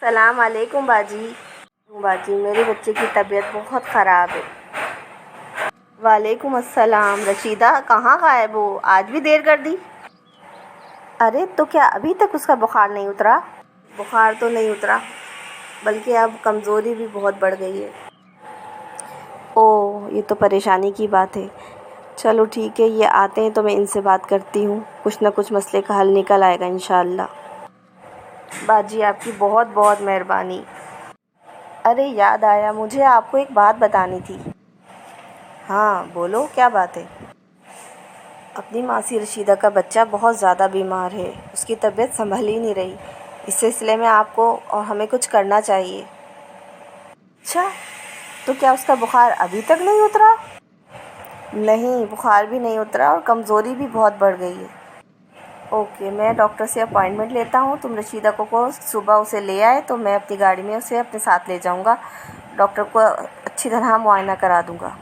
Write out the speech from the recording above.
सलाम अलैकुम बाजी। बाजी मेरे बच्चे की तबीयत बहुत ख़राब है। वालेकुम अस्सलाम। रशीदा कहाँ गायब हो, आज भी देर कर दी। अरे तो क्या अभी तक उसका बुखार नहीं उतरा? बुखार तो नहीं उतरा, बल्कि अब कमज़ोरी भी बहुत बढ़ गई है। ओह, ये तो परेशानी की बात है। चलो ठीक है, ये आते हैं तो मैं इनसे बात करती हूँ, कुछ ना कुछ मसले का हल निकल आएगा इंशाअल्लाह। बाजी आपकी बहुत बहुत मेहरबानी। अरे याद आया, मुझे आपको एक बात बतानी थी। हाँ बोलो, क्या बात है? अपनी मासी रशीदा का बच्चा बहुत ज़्यादा बीमार है, उसकी तबीयत संभल ही नहीं रही। इस सिलसिले में आपको और हमें कुछ करना चाहिए। अच्छा, तो क्या उसका बुखार अभी तक नहीं उतरा? नहीं, बुखार भी नहीं उतरा और कमज़ोरी भी बहुत बढ़ गई है। ओके, मैं डॉक्टर से अपॉइंटमेंट लेता हूँ। तुम रशीदा को सुबह उसे ले आए तो मैं अपनी गाड़ी में उसे अपने साथ ले जाऊँगा। डॉक्टर को अच्छी तरह मुआयना करा दूँगा।